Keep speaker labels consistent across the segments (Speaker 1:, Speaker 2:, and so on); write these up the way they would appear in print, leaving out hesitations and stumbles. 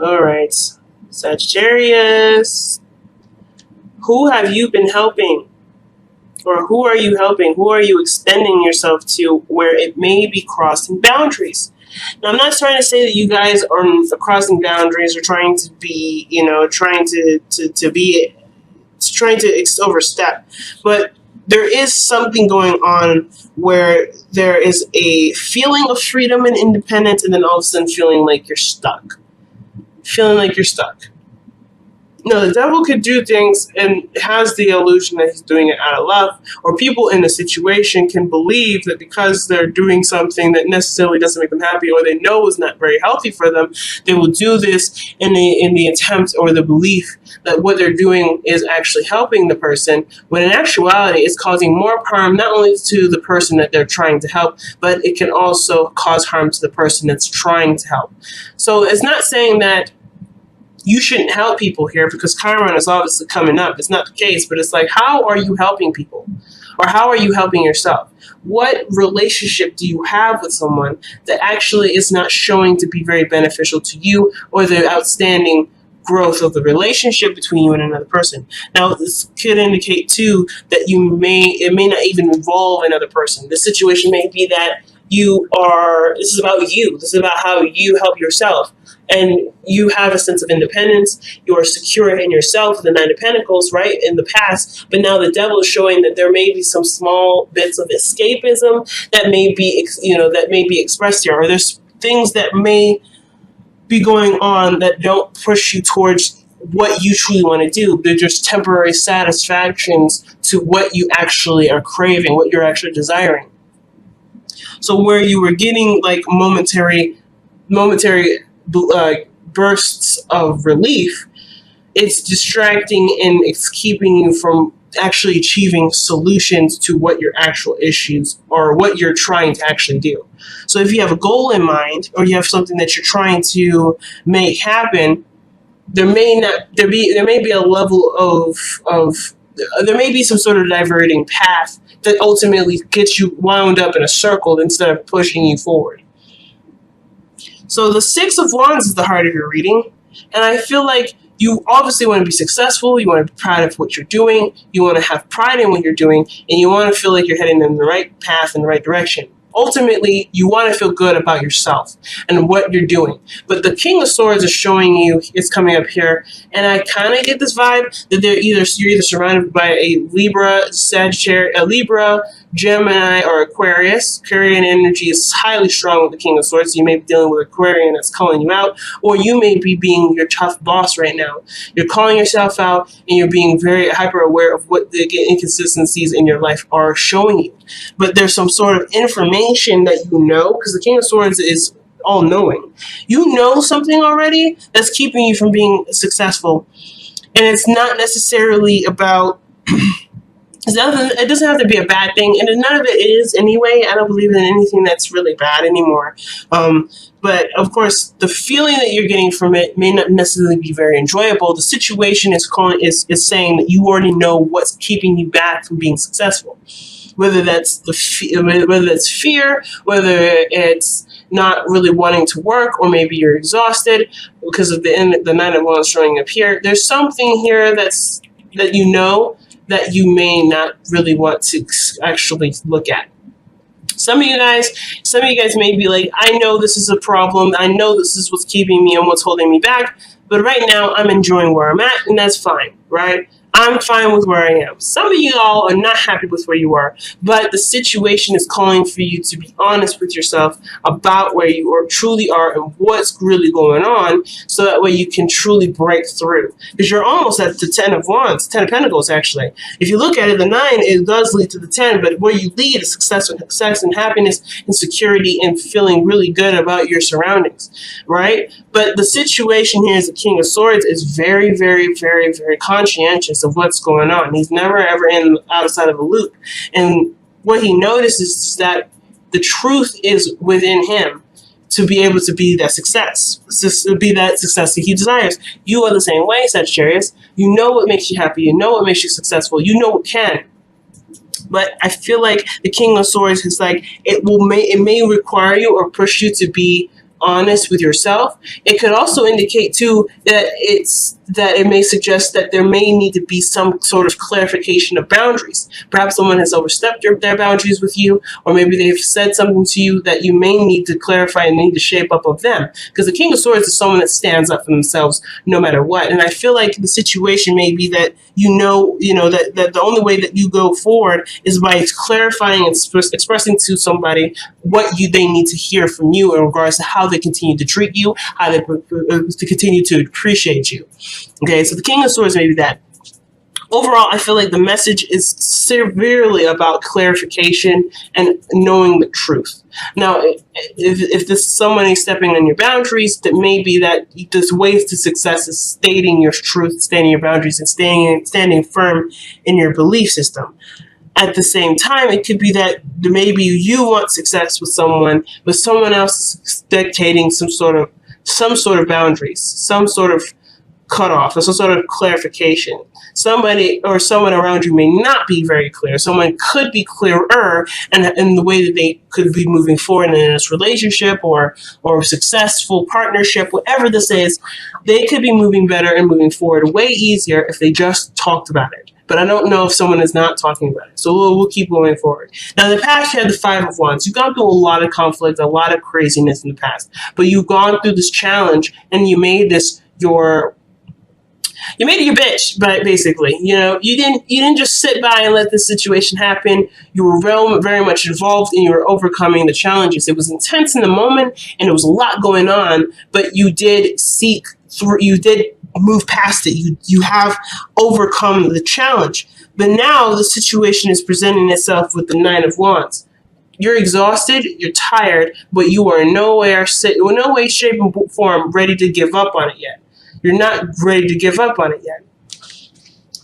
Speaker 1: All right. Sagittarius, who have you been helping? Or who are you helping? Who are you extending yourself to where it may be crossing boundaries? Now, I'm not trying to say that you guys are crossing boundaries or trying to be, trying to overstep, but there is something going on where there is a feeling of freedom and independence, and then all of a sudden feeling like you're stuck. No, the devil could do things and has the illusion that he's doing it out of love, or people in the situation can believe that because they're doing something that necessarily doesn't make them happy, or they know is not very healthy for them, they will do this in the attempt or the belief that what they're doing is actually helping the person, when in actuality it's causing more harm not only to the person that they're trying to help, but it can also cause harm to the person that's trying to help. So it's not saying that you shouldn't help people here, because Chiron is obviously coming up. It's not the case, but it's like, how are you helping people? Or how are you helping yourself? What relationship do you have with someone that actually is not showing to be very beneficial to you, or the outstanding growth of the relationship between you and another person? Now, this could indicate too that it may not even involve another person. The situation may be that this is about you. This is about how you help yourself. And you have a sense of independence. You are secure in yourself, the Nine of Pentacles, right, in the past. But now the devil is showing that there may be some small bits of escapism that may be expressed here. Or there's things that may be going on that don't push you towards what you truly want to do. They're just temporary satisfactions to what you actually are craving, what you're actually desiring. So where you were getting like momentary bursts of relief, it's distracting and it's keeping you from actually achieving solutions to what your actual issues or what you're trying to actually do. So if you have a goal in mind, or you have something that you're trying to make happen, there may be a level there may be some sort of diverting path that ultimately gets you wound up in a circle instead of pushing you forward. So the Six of Wands is the heart of your reading. And I feel like you obviously want to be successful. You want to be proud of what you're doing. You want to have pride in what you're doing. And you want to feel like you're heading in the right path, in the right direction. Ultimately, you want to feel good about yourself and what you're doing. But the King of Swords is showing you, it's coming up here, and I kind of get this vibe that you're either surrounded by a Libra, Sagittarius, a Libra, Gemini, or Aquarius. Aquarian energy is highly strong with the King of Swords. So you may be dealing with Aquarian that's calling you out, or you may be being your tough boss right now. You're calling yourself out, and you're being very hyper aware of what the inconsistencies in your life are showing you. But there's some sort of information that you know, because the King of Swords is all-knowing. You know something already that's keeping you from being successful. And it's not necessarily about... It doesn't have to be a bad thing, and none of it is anyway. I don't believe in anything that's really bad anymore. But of course, the feeling that you're getting from it may not necessarily be very enjoyable. The situation is saying that you already know what's keeping you back from being successful. Whether that's fear, whether it's not really wanting to work, or maybe you're exhausted because of the Nine of Wands showing up here. There's something here that you know that you may not really want to actually look at. Some of you guys may be like, I know this is a problem. I know this is what's keeping me and what's holding me back. But right now, I'm enjoying where I'm at, and that's fine, right? I'm fine with where I am. Some of you all are not happy with where you are, but the situation is calling for you to be honest with yourself about where you truly are and what's really going on, so that way you can truly break through. Because you're almost at the 10 of Wands, 10 of Pentacles, actually. If you look at it, the 9, it does lead to the 10, but where you lead is success and happiness and security and feeling really good about your surroundings, right? But the situation here is the King of Swords is very, very, very, very conscientious of what's going on. He's never ever outside of a loop. And what he notices is that the truth is within him to be able to be that success, to be that success that he desires. You are the same way, Sagittarius. You know what makes you happy. You know what makes you successful. You know what can. But I feel like the King of Swords is like, it may require you or push you to be honest with yourself. It could also indicate too that it may suggest that there may need to be some sort of clarification of boundaries. Perhaps someone has overstepped their boundaries with you, or maybe they've said something to you that you may need to clarify and need to shape up of them. Because the King of Swords is someone that stands up for themselves no matter what. And I feel like the situation may be that that the only way that you go forward is by clarifying and expressing to somebody what they need to hear from you in regards to how they continue to treat you, how they to continue to appreciate you. Okay, so the King of Swords may be that. Overall, I feel like the message is severely about clarification and knowing the truth. Now, if this is somebody stepping on your boundaries, that may be that there's ways to success is stating your truth, stating your boundaries, and standing firm in your belief system. At the same time, it could be that maybe you want success with someone, but someone else is dictating some sort of boundaries, some sort of cutoff, or some sort of clarification. Somebody or someone around you may not be very clear. Someone could be clearer in the way that they could be moving forward in this relationship or successful partnership, whatever this is. They could be moving better and moving forward way easier if they just talked about it. But I don't know if someone is not talking about it. So we'll keep going forward. Now, in the past, you had the Five of Wands. You've gone through a lot of conflict, a lot of craziness in the past. But you've gone through this challenge, and you made this your bitch, but basically, you didn't just sit by and let this situation happen. You were very much involved, and you were overcoming the challenges. It was intense in the moment, and there was a lot going on, but you did seek through. You did move past it. You have overcome the challenge. But now the situation is presenting itself with the Nine of Wands. You're exhausted, you're tired, but you are in no way, shape, and form ready to give up on it yet. You're not ready to give up on it yet.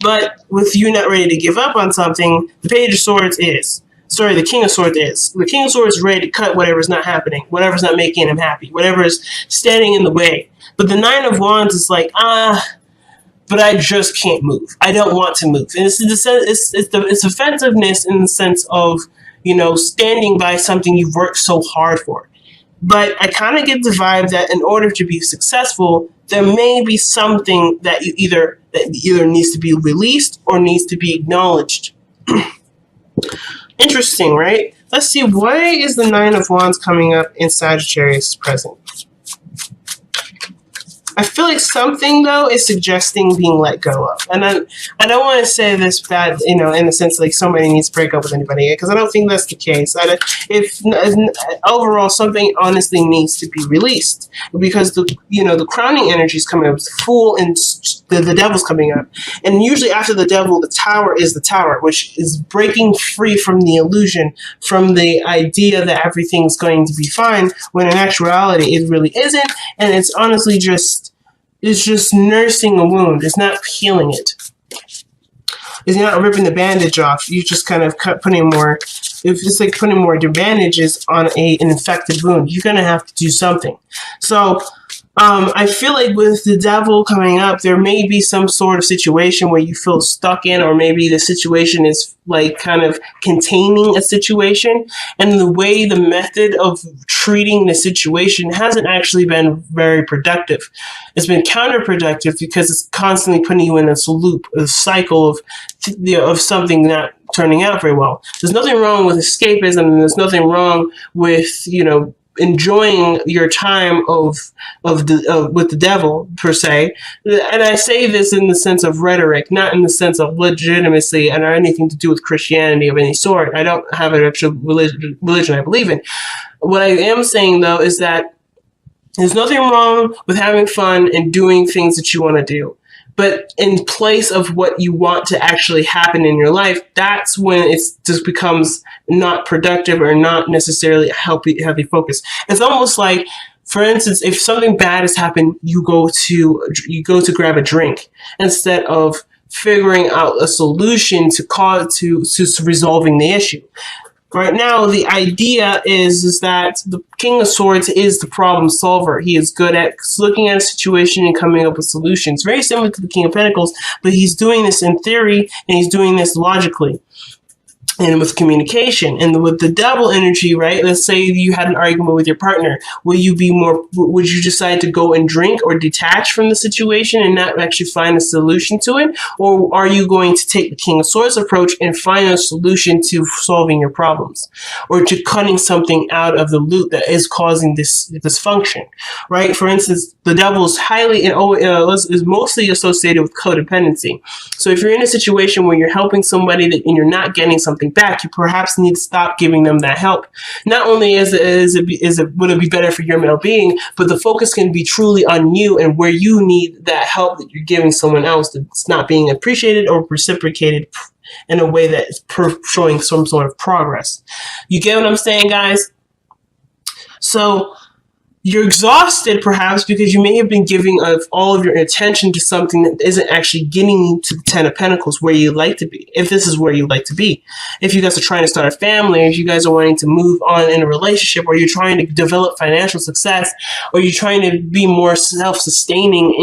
Speaker 1: But with you not ready to give up on something, the Page of Swords is. Sorry, the King of Swords is. The King of Swords is ready to cut whatever's not happening, whatever's not making him happy, whatever is standing in the way. But the Nine of Wands is like, but I just can't move. I don't want to move. And it's offensiveness in the sense of, standing by something you've worked so hard for. But I kind of get the vibe that in order to be successful, there may be something that either needs to be released or needs to be acknowledged. Interesting, right? Let's see, why is the Nine of Wands coming up in Sagittarius present? I feel like something, though, is suggesting being let go of. And I don't want to say this bad, in the sense like somebody needs to break up with anybody, because I don't think that's the case. If overall, something honestly needs to be released, because the crowning energy is coming up, the Fool and the Devil's coming up. And usually after the Devil, the Tower is the Tower, which is breaking free from the illusion, from the idea that everything's going to be fine, when in actuality it really isn't, and it's honestly just nursing a wound. It's not healing it. It's not ripping the bandage off. You just kind of putting more. It's like putting more bandages on an infected wound. You're gonna have to do something. So I feel like with the Devil coming up, there may be some sort of situation where you feel stuck in, or maybe the situation is like kind of containing a situation, and the method of treating the situation hasn't actually been very productive. It's been counterproductive because it's constantly putting you in this loop, a cycle of something not turning out very well. There's nothing wrong with escapism, and there's nothing wrong with enjoying your time with the Devil per se. And I say this in the sense of rhetoric, not in the sense of legitimacy and or anything to do with Christianity of any sort. I don't have an actual religion I believe in. What I am saying, though, is that there's nothing wrong with having fun and doing things that you want to do. But in place of what you want to actually happen in your life, that's when it just becomes not productive or not necessarily a healthy focus. It's almost like, for instance, if something bad has happened, you go to grab a drink instead of figuring out a solution to resolving the issue. Right now, the idea is that the King of Swords is the problem solver. He is good at looking at a situation and coming up with solutions. Very similar to the King of Pentacles, but he's doing this in theory, and he's doing this logically. and with communication. And with the Devil energy, right? Let's say you had an argument with your partner. Would you decide to go and drink or detach from the situation and not actually find a solution to it? Or are you going to take the King of Swords approach and find a solution to solving your problems, or to cutting something out of the loop that is causing this dysfunction, right? For instance, the Devil is is mostly associated with codependency. So if you're in a situation where you're helping somebody and you're not getting something back, you perhaps need to stop giving them that help. Not only would it be better for your well-being, but the focus can be truly on you and where you need that help that you're giving someone else that's not being appreciated or reciprocated in a way that is showing some sort of progress. You get what I'm saying, guys? So you're exhausted perhaps because you may have been giving all of your attention to something that isn't actually getting you to the Ten of Pentacles where you'd like to be, if this is where you'd like to be. If you guys are trying to start a family, or if you guys are wanting to move on in a relationship, or you're trying to develop financial success, or you're trying to be more self-sustaining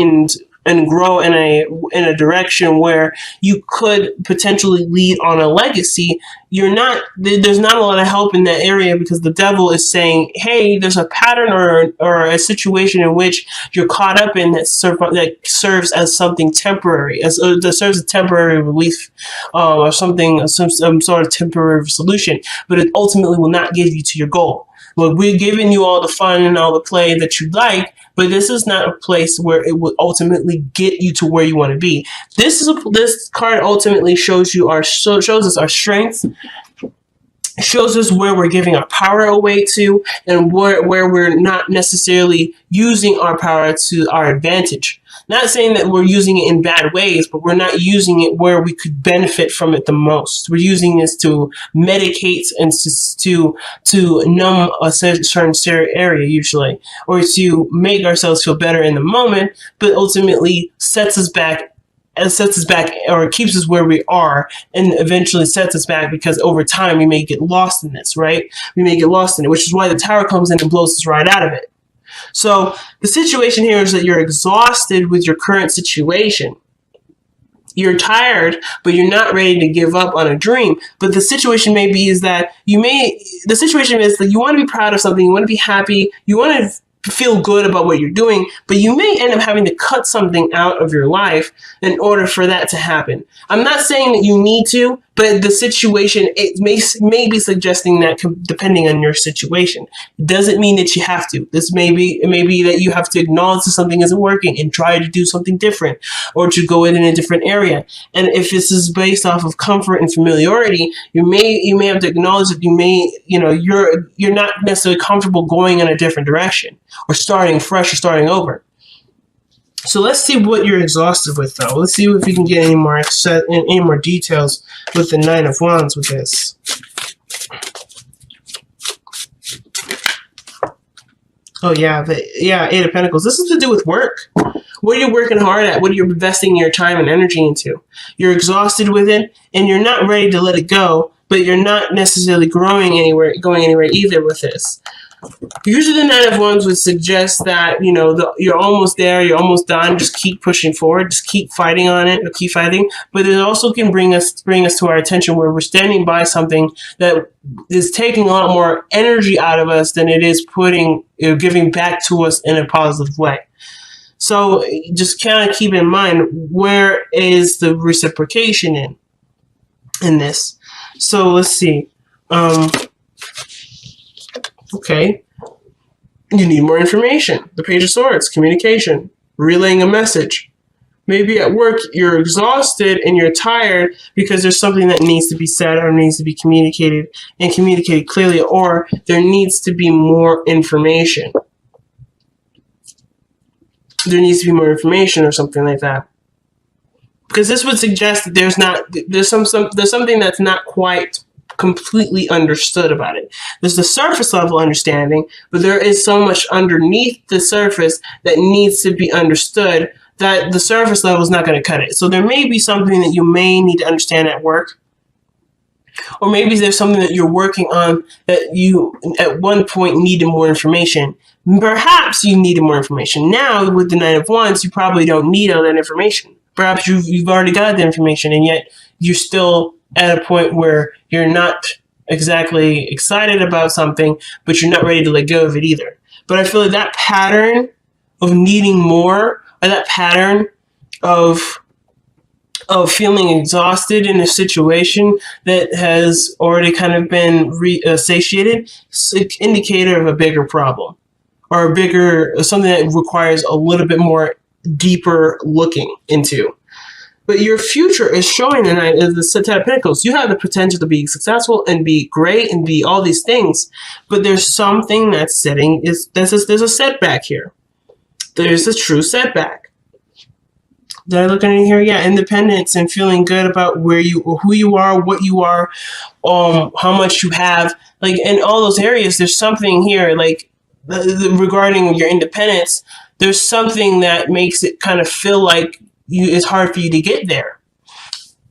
Speaker 1: and grow in a direction where you could potentially lead on a legacy, there's not a lot of help in that area, because the Devil is saying, hey, there's a pattern or a situation in which you're caught up in that serves as something temporary, that serves a temporary relief, or something, some sort of temporary solution, but it ultimately will not get you to your goal. Well, we're giving you all the fun and all the play that you like, but this is not a place where it will ultimately get you to where you want to be. This card ultimately shows us our strengths, shows us where we're giving our power away to, and where we're not necessarily using our power to our advantage. Not saying that we're using it in bad ways, but we're not using it where we could benefit from it the most. We're using this to medicate and to numb a certain area usually, or to make ourselves feel better in the moment, but ultimately sets us back, or keeps us where we are, and eventually sets us back, because over time we may get lost in this, right? We may get lost in it, which is why the Tower comes in and blows us right out of it. So the situation here is that you're exhausted with your current situation. You're tired, but you're not ready to give up on a dream. But the situation may be is that you want to be proud of something, you want to be happy, you want to feel good about what you're doing, but you may end up having to cut something out of your life in order for that to happen. I'm not saying that you need to, but the situation, it may be suggesting that depending on your situation. It doesn't mean that you have to. It may be that you have to acknowledge that something isn't working and try to do something different, or to go in a different area. And if this is based off of comfort and familiarity, you may have to acknowledge that you're not necessarily comfortable going in a different direction, or starting fresh, or starting over. So let's see what you're exhausted with, though. Let's see if we can get any more details with the Nine of Wands with this. Oh yeah, Eight of Pentacles. This is to do with work. What are you working hard at? What are you investing your time and energy into? You're exhausted with it, and you're not ready to let it go, but you're not necessarily going anywhere either with this. Usually the Nine of Wands would suggest that, you're almost there, you're almost done, just keep pushing forward, just keep fighting on it, or keep fighting. But it also can bring us to our attention where we're standing by something that is taking a lot more energy out of us than it is giving back to us in a positive way. So just kind of keep in mind, where is the reciprocation in this? So let's see. Okay, you need more information. The Page of Swords, communication, relaying a message. Maybe at work you're exhausted and you're tired because there's something that needs to be said or needs to be communicated, and communicated clearly, or there needs to be more information. There needs to be more information or something like that. Because this would suggest that there's something that's not quite completely understood about it. There's the surface level understanding, but there is so much underneath the surface that needs to be understood that the surface level is not going to cut it. So there may be something that you may need to understand at work, or maybe there's something that you're working on that you at one point needed more information. Perhaps you needed more information. Now with the Nine of Wands, you probably don't need all that information. Perhaps you've already got the information, and yet you're still at a point where you're not exactly excited about something, but you're not ready to let go of it either. But I feel like that pattern of needing more, or that pattern of feeling exhausted in a situation that has already kind of been satiated, is an indicator of a bigger problem, or a bigger, something that requires a little bit more deeper looking into. But your future is showing tonight as the Ten of Pentacles. You have the potential to be successful and be great and be all these things. But there's something that's there's a setback here. There's a true setback. Did I look in here? Yeah, independence and feeling good about who you are, what you are, how much you have. Like in all those areas, there's something here, like regarding your independence. There's something that makes it kind of feel like it's hard for you to get there.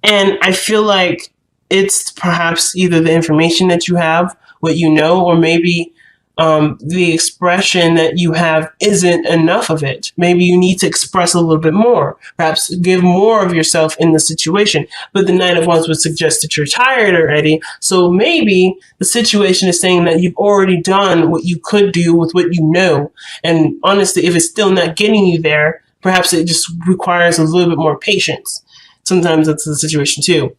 Speaker 1: And I feel like it's perhaps either the information that you have, what you know, or maybe the expression that you have isn't enough of it. Maybe you need to express a little bit more, perhaps give more of yourself in the situation. But the Nine of Wands would suggest that you're tired already. So maybe the situation is saying that you've already done what you could do with what you know. And honestly, if it's still not getting you there, perhaps it just requires a little bit more patience. Sometimes that's the situation too.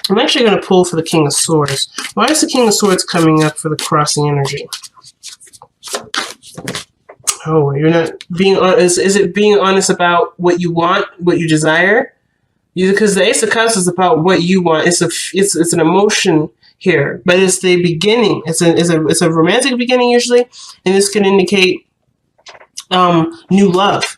Speaker 1: I'm actually going to pull for the King of Swords. Why is the King of Swords coming up for the crossing energy? Oh, you're not being honest. Is it being honest about what you want, what you desire? Because the Ace of Cups is about what you want. It's an emotion here, but it's the beginning. It's a romantic beginning usually, and this can indicate new love.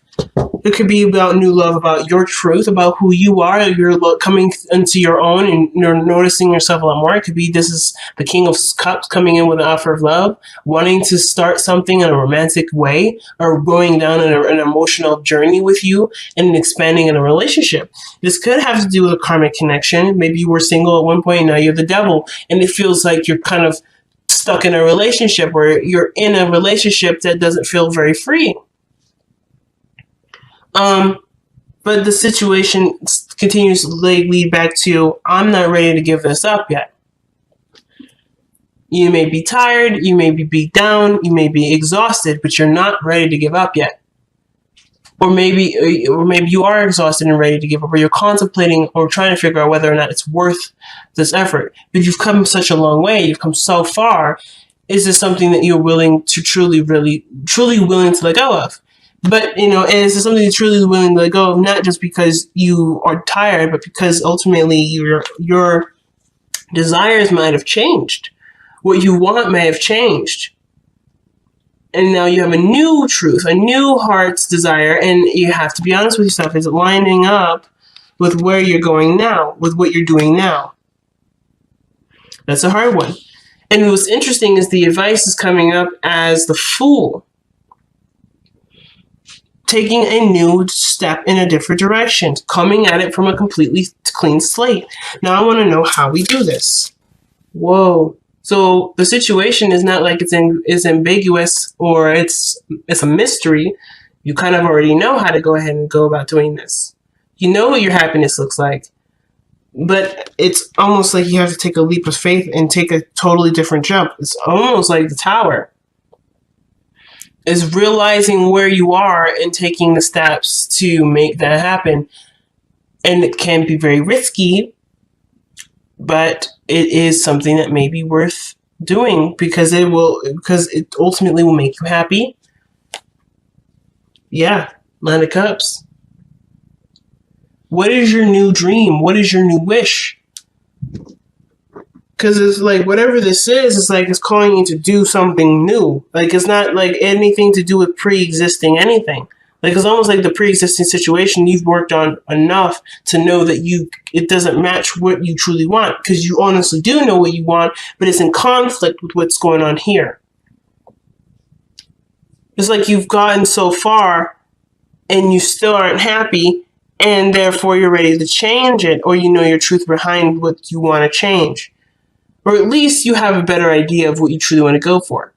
Speaker 1: It could be about new love, about your truth, about who you are. You're coming into your own and you're noticing yourself a lot more. It could be this is the King of Cups coming in with an offer of love, wanting to start something in a romantic way, or going down an emotional journey with you and expanding in a relationship. This could have to do with a karmic connection. Maybe you were single at one point, now you're the Devil, and it feels like you're kind of stuck in a relationship, where you're in a relationship that doesn't feel very free. But the situation continues to lead back to, I'm not ready to give this up yet. You may be tired, you may be beat down, you may be exhausted, but you're not ready to give up yet. Or maybe you are exhausted and ready to give up, or you're contemplating or trying to figure out whether or not it's worth this effort. But you've come such a long way, you've come so far. Is this something that you're willing to truly willing to let go of? But, is this something you're truly willing to let go of, not just because you are tired, but because ultimately your desires might have changed. What you want may have changed. And now you have a new truth, a new heart's desire, and you have to be honest with yourself. Is it lining up with where you're going now, with what you're doing now? That's a hard one. And what's interesting is the advice is coming up as the Fool, taking a new step in a different direction, coming at it from a completely clean slate. Now I want to know how we do this. Whoa. So the situation is not like it's ambiguous or it's a mystery. You kind of already know how to go ahead and go about doing this. You know what your happiness looks like. But it's almost like you have to take a leap of faith and take a totally different jump. It's almost like the Tower. Is realizing where you are and taking the steps to make that happen. And it can be very risky, but it is something that may be worth doing because it ultimately will make you happy. Yeah, Nine of Cups. What is your new dream? What is your new wish? Because it's like, whatever this is, it's like it's calling you to do something new. Like, it's not like anything to do with pre-existing anything. Like, it's almost like the pre-existing situation you've worked on enough to know that it doesn't match what you truly want. Because you honestly do know what you want, but it's in conflict with what's going on here. It's like you've gotten so far and you still aren't happy, and therefore you're ready to change it, or you know your truth behind what you want to change. Or at least you have a better idea of what you truly want to go for.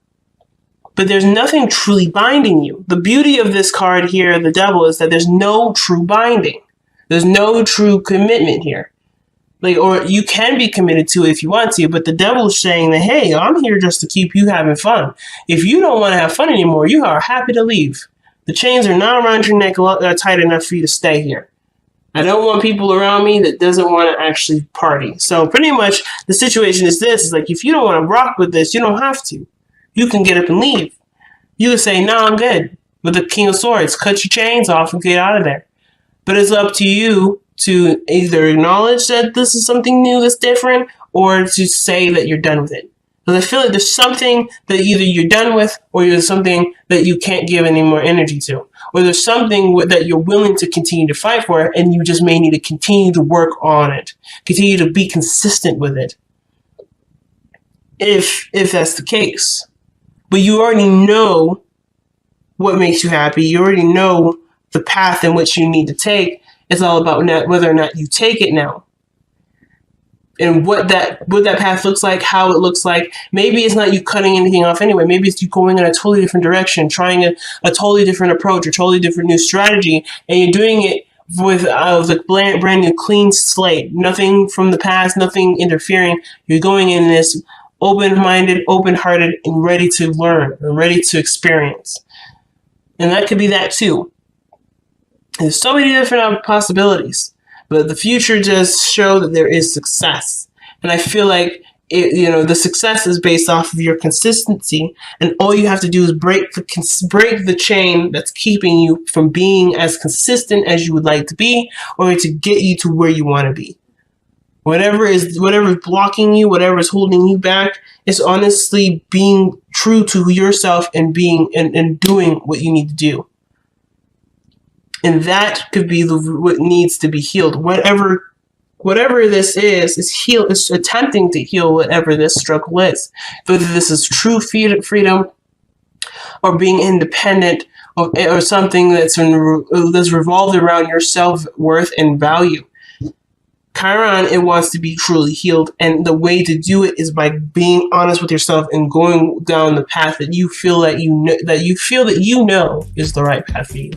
Speaker 1: But there's nothing truly binding you. The beauty of this card here, the Devil, is that there's no true binding. There's no true commitment here. Like, or you can be committed to it if you want to, but the devil is saying that, hey, I'm here just to keep you having fun. If you don't want to have fun anymore, you are happy to leave. The chains are not around your neck tight enough for you to stay here. I don't want people around me that doesn't want to actually party. So pretty much the situation is this, is like, if you don't want to rock with this, you don't have to. You can get up and leave. You can say, no, I'm good. With the King of Swords, cut your chains off and get out of there. But it's up to you to either acknowledge that this is something new that's different, or to say that you're done with it. Because I feel like there's something that either you're done with, or there's something that you can't give any more energy to. Or there's something that you're willing to continue to fight for, and you just may need to continue to work on it. Continue to be consistent with it. If that's the case. But you already know what makes you happy. You already know the path in which you need to take. It's all about whether or not you take it now. And what that path looks like, how it looks like. Maybe it's not you cutting anything off anyway. Maybe it's you going in a totally different direction, trying a totally different approach, a totally different new strategy, and you're doing it with the brand new clean slate. Nothing from the past, nothing interfering. You're going in this open-minded, open-hearted, and ready to learn, and ready to experience. And that could be that too. There's so many different possibilities, but the future does show that there is success. And I feel like the success is based off of your consistency, and all you have to do is break the chain that's keeping you from being as consistent as you would like to be, or to get you to where you want to be. Whatever is blocking you, whatever is holding you back, is honestly being true to yourself and being and doing what you need to do. And that could be what needs to be healed. Whatever this is attempting to heal whatever this struggle is. Whether this is true freedom, or being independent, or something that's revolved around your self-worth and value. Chiron, it wants to be truly healed, and the way to do it is by being honest with yourself and going down the path that you feel that you know is the right path for you.